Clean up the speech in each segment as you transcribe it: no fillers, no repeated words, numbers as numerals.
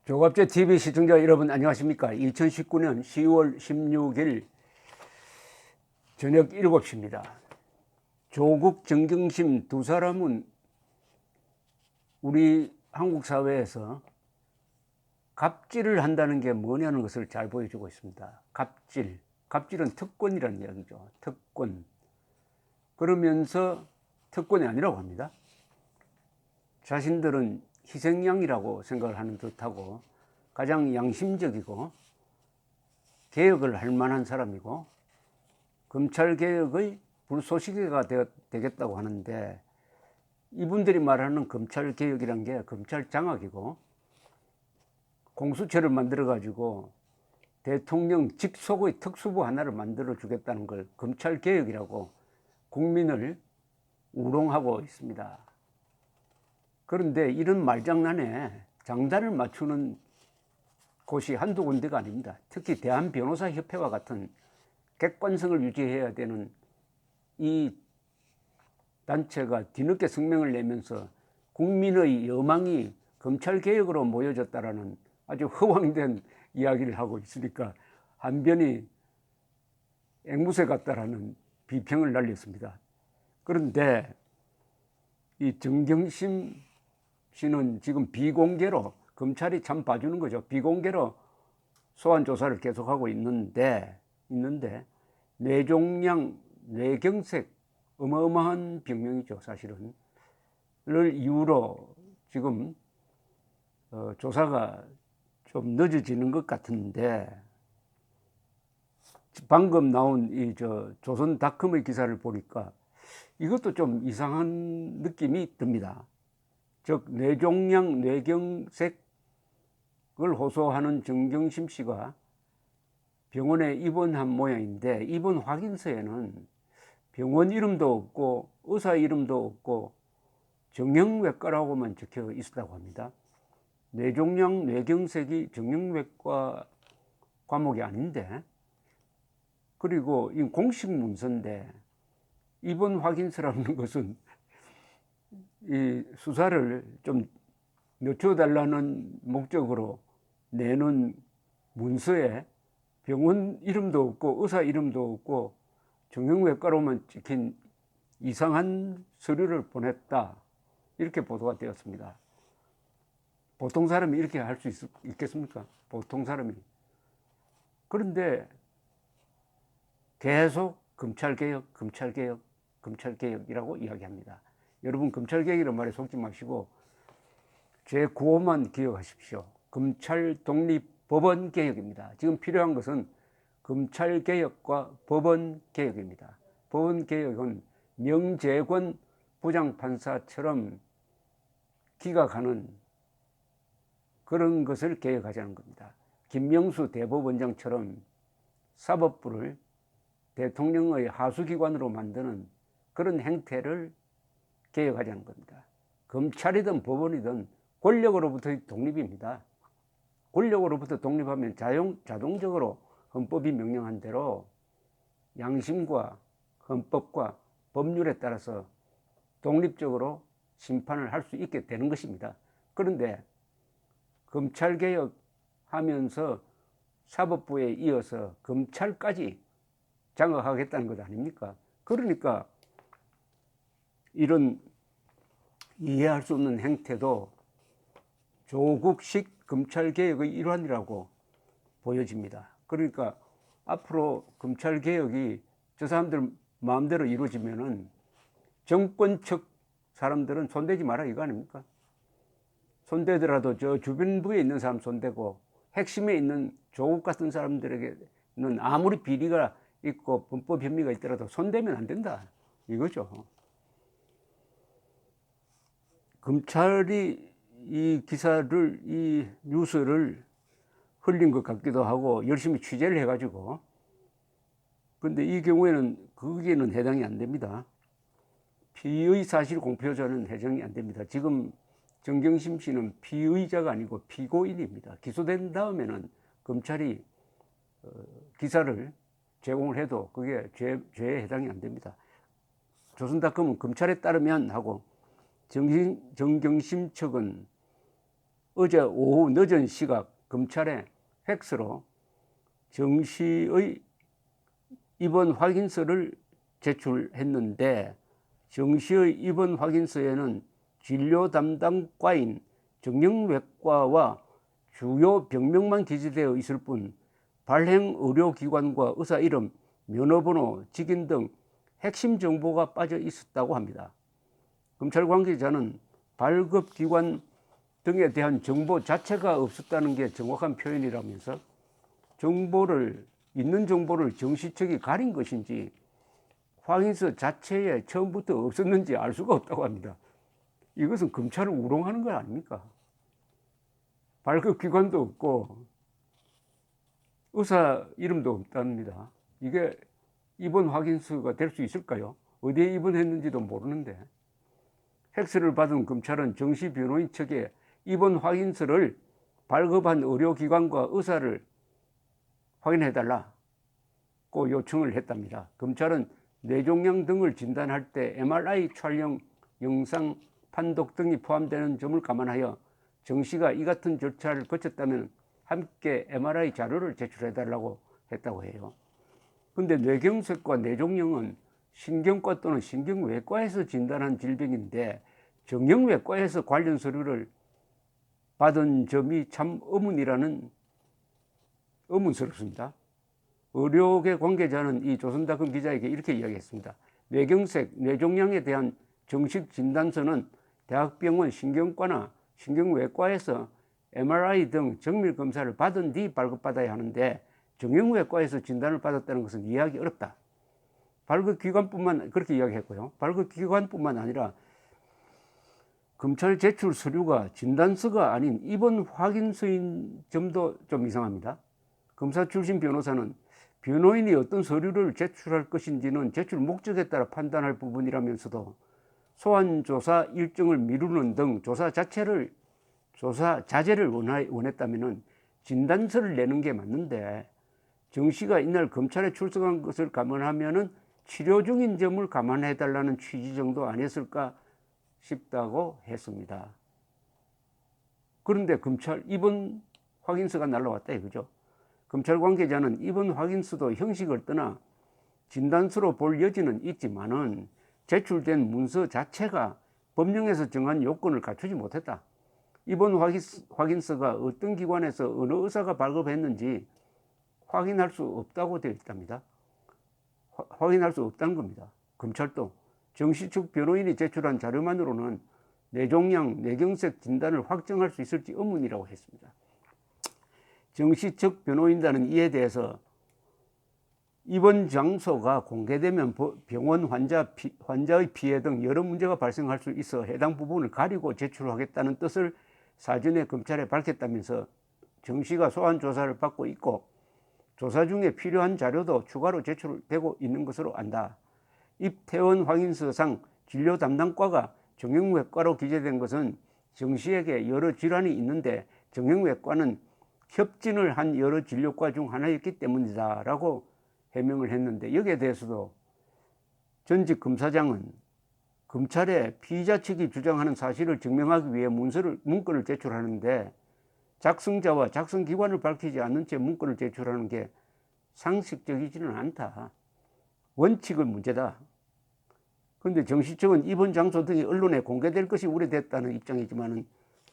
조갑제 TV 시청자 여러분 안녕하십니까? 2019년 10월 16일 저녁 7시입니다. 조국 정경심 두 사람은 우리 한국 사회에서 갑질을 한다는 게 뭐냐는 것을 잘 보여주고 있습니다. 갑질은 특권이라는 이야기죠. 특권. 그러면서 특권이 아니라고 합니다. 자신들은 희생양이라고 생각을 하는 듯하고 가장 양심적이고 개혁을 할 만한 사람이고 검찰개혁의 불쏘시개가 되겠다고 하는데, 이분들이 말하는 검찰개혁이란 게 검찰장악이고 공수처를 만들어 가지고 대통령 직속의 특수부 하나를 만들어 주겠다는 걸 검찰개혁이라고 국민을 우롱하고 있습니다. 그런데 이런 말장난에 장단을 맞추는 곳이 한두 군데가 아닙니다. 특히 대한변호사협회와 같은 객관성을 유지해야 되는 이 단체가 뒤늦게 성명을 내면서 국민의 여망이 검찰개혁으로 모여졌다라는 아주 허황된 이야기를 하고 있으니까 한변이 앵무새 같다라는 비평을 날렸습니다. 그런데 이 정경심 씨는 지금 비공개로, 검찰이 참 봐주는 거죠. 비공개로 소환 조사를 계속하고 있는데 뇌종양, 뇌경색, 어마어마한 병명이죠, 사실은. 를 이유로 지금 조사가 좀 늦어지는 것 같은데, 방금 나온 이 조선닷컴의 기사를 보니까 이것도 좀 이상한 느낌이 듭니다. 즉, 뇌종양, 뇌경색을 호소하는 정경심 씨가 병원에 입원한 모양인데, 입원 확인서에는 병원 이름도 없고 의사 이름도 없고 정형외과라고만 적혀 있었다고 합니다. 뇌종양, 뇌경색이 정형외과 과목이 아닌데, 그리고 이 공식 문서인데 입원 확인서라는 것은 이 수사를 좀 늦춰달라는 목적으로 내는 문서에 병원 이름도 없고 의사 이름도 없고 정형외과로만 찍힌 이상한 서류를 보냈다, 이렇게 보도가 되었습니다. 보통 사람이 이렇게 할 수 있겠습니까? 보통 사람이. 그런데 계속 검찰개혁, 검찰개혁, 검찰개혁이라고 이야기합니다. 여러분, 검찰개혁이라는 말에 속지 마시고 제 구호만 기억하십시오. 검찰 독립 법원 개혁입니다. 지금 필요한 것은 검찰 개혁과 법원 개혁입니다. 법원 개혁은 명재권 부장판사처럼 기각하는 그런 것을 개혁하자는 겁니다. 김명수 대법원장처럼 사법부를 대통령의 하수기관으로 만드는 그런 행태를 개혁하자는 겁니다. 검찰이든 법원이든 권력으로부터의 독립입니다. 권력으로부터 독립하면 자동적으로 헌법이 명령한 대로 양심과 헌법과 법률에 따라서 독립적으로 심판을 할 수 있게 되는 것입니다. 그런데 검찰개혁 하면서 사법부에 이어서 검찰까지 장악하겠다는 것 아닙니까? 그러니까 이런 이해할 수 없는 행태도 조국식 검찰개혁의 일환이라고 보여집니다. 그러니까 앞으로 검찰개혁이 저 사람들 마음대로 이루어지면은 정권 측 사람들은 손대지 마라, 이거 아닙니까? 손대더라도 저 주변부에 있는 사람 손대고 핵심에 있는 조국 같은 사람들에게는 아무리 비리가 있고 범법 혐의가 있더라도 손대면 안 된다, 이거죠. 검찰이 이 기사를, 이 뉴스를 흘린 것 같기도 하고 열심히 취재를 해가지고, 근데 이 경우에는 거기에는 해당이 안 됩니다. 피의 사실 공표자는 해당이 안 됩니다. 지금 정경심 씨는 피의자가 아니고 피고인입니다. 기소된 다음에는 검찰이 기사를 제공을 해도 그게 죄에 해당이 안 됩니다. 조선닷컴은 검찰에 따르면 하고 정경심 측은 어제 오후 늦은 시각 검찰에 팩스로 정 씨의 입원 확인서를 제출했는데 정 씨의 입원 확인서에는 진료 담당과인 정형외과와 주요 병명만 기재되어 있을 뿐 발행 의료기관과 의사 이름, 면허번호, 직인 등 핵심 정보가 빠져 있었다고 합니다. 검찰 관계자는 발급기관 등에 대한 정보 자체가 없었다는 게 정확한 표현이라면서 있는 정보를 정씨 측이 가린 것인지 확인서 자체에 처음부터 없었는지 알 수가 없다고 합니다. 이것은 검찰을 우롱하는 거 아닙니까? 발급기관도 없고 의사 이름도 없답니다. 이게 입원 확인서가 될 수 있을까요? 어디에 입원했는지도 모르는데. 팩스를 받은 검찰은 정씨 변호인 측에 입원 확인서를 발급한 의료기관과 의사를 확인해달라고 요청을 했답니다. 검찰은 뇌종양 등을 진단할 때 MRI 촬영, 영상 판독 등이 포함되는 점을 감안하여 정 씨가 이 같은 절차를 거쳤다면 함께 MRI 자료를 제출해달라고 했다고 해요. 근데 뇌경색과 뇌종양은 신경과 또는 신경외과에서 진단한 질병인데 정형외과에서 관련 서류를 받은 점이 참 의문스럽습니다. 의료계 관계자는 이 조선닷컴 기자에게 이렇게 이야기했습니다. 뇌경색, 뇌종양에 대한 정식 진단서는 대학병원 신경과나 신경외과에서 MRI 등 정밀 검사를 받은 뒤 발급받아야 하는데 정형외과에서 진단을 받았다는 것은 이해하기 어렵다. 그렇게 이야기했고요. 발급기관뿐만 아니라 검찰 제출 서류가 진단서가 아닌 입원 확인서인 점도 좀 이상합니다. 검사 출신 변호사는 변호인이 어떤 서류를 제출할 것인지는 제출 목적에 따라 판단할 부분이라면서도 소환 조사 일정을 미루는 등 조사 자제를 원했다면 진단서를 내는 게 맞는데 정 씨가 이날 검찰에 출석한 것을 감안하면 치료 중인 점을 감안해달라는 취지 정도 아니었을까 싶다고 했습니다. 그런데 검찰 입원 확인서가 날라왔다 이거죠. 검찰 관계자는 입원 확인서도 형식을 떠나 진단서로 볼 여지는 있지만은 제출된 문서 자체가 법령에서 정한 요건을 갖추지 못했다. 입원 확인서가 어떤 기관에서 어느 의사가 발급했는지 확인할 수 없다고 되어 있답니다. 확인할 수 없다는 겁니다. 검찰도 정씨 측 변호인이 제출한 자료만으로는 뇌종양, 뇌경색 진단을 확정할 수 있을지 의문이라고 했습니다. 정씨 측 변호인단은 이에 대해서 입원 장소가 공개되면 병원 환자의 피해 등 여러 문제가 발생할 수 있어 해당 부분을 가리고 제출하겠다는 뜻을 사전에 검찰에 밝혔다면서 정 씨가 소환 조사를 받고 있고 조사 중에 필요한 자료도 추가로 제출되고 있는 것으로 안다. 입퇴원 확인서상 진료 담당과가 정형외과로 기재된 것은 정 씨에게 여러 질환이 있는데 정형외과는 협진을 한 여러 진료과 중 하나였기 때문이다 라고 해명을 했는데 여기에 대해서도 전직 검사장은 검찰에 피의자 측이 주장하는 사실을 증명하기 위해 문건을 제출하는데 작성자와 작성기관을 밝히지 않는 채 문건을 제출하는 게 상식적이지는 않다. 원칙의 문제다. 그런데 정씨 측은 입원 장소 등이 언론에 공개될 것이 우려됐다는 입장이지만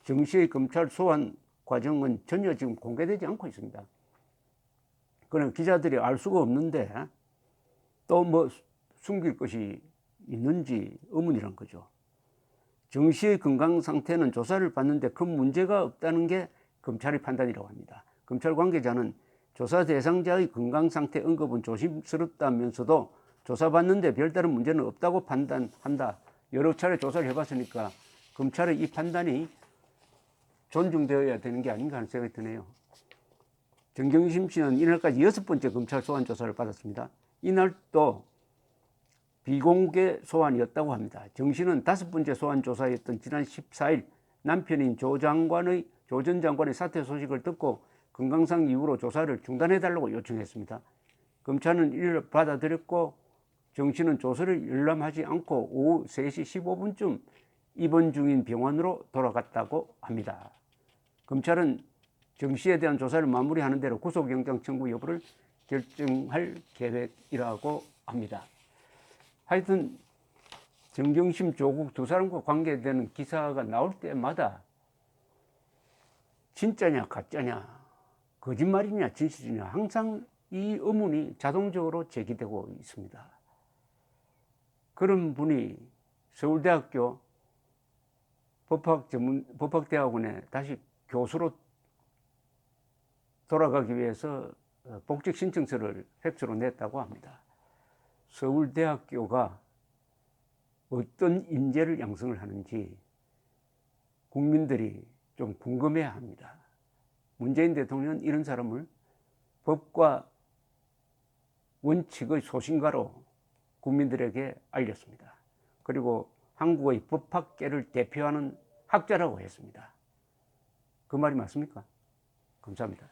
정 씨의 검찰 소환 과정은 전혀 지금 공개되지 않고 있습니다. 그러나 기자들이 알 수가 없는데 또 뭐 숨길 것이 있는지 의문이란 거죠. 정 씨의 건강 상태는 조사를 받는데 큰 문제가 없다는 게 검찰의 판단이라고 합니다. 검찰 관계자는 조사 대상자의 건강 상태 언급은 조심스럽다면서도 조사받는데 별다른 문제는 없다고 판단한다. 여러 차례 조사를 해봤으니까 검찰의 이 판단이 존중되어야 되는 게 아닌가 하는 생각이 드네요. 정경심 씨는 이날까지 6번째 검찰 소환 조사를 받았습니다. 이날도 비공개 소환이었다고 합니다. 정 씨는 5번째 소환 조사였던 지난 14일 남편인 조 전 장관의 사퇴 소식을 듣고 건강상 이유로 조사를 중단해달라고 요청했습니다. 검찰은 이를 받아들였고 정 씨는 조사를 열람하지 않고 오후 3시 15분쯤 입원 중인 병원으로 돌아갔다고 합니다. 검찰은 정 씨에 대한 조사를 마무리하는 대로 구속영장 청구 여부를 결정할 계획이라고 합니다. 하여튼 정경심, 조국 두 사람과 관계되는 기사가 나올 때마다 진짜냐 가짜냐, 거짓말이냐 진실이냐 항상 이 의문이 자동적으로 제기되고 있습니다. 그런 분이 서울대학교 법학대학원에 다시 교수로 돌아가기 위해서 복직 신청서를 팩스로 냈다고 합니다. 서울대학교가 어떤 인재를 양성을 하는지 국민들이 좀 궁금해야 합니다. 문재인 대통령은 이런 사람을 법과 원칙의 소신가로 국민들에게 알렸습니다. 그리고 한국의 법학계를 대표하는 학자라고 했습니다. 그 말이 맞습니까? 감사합니다.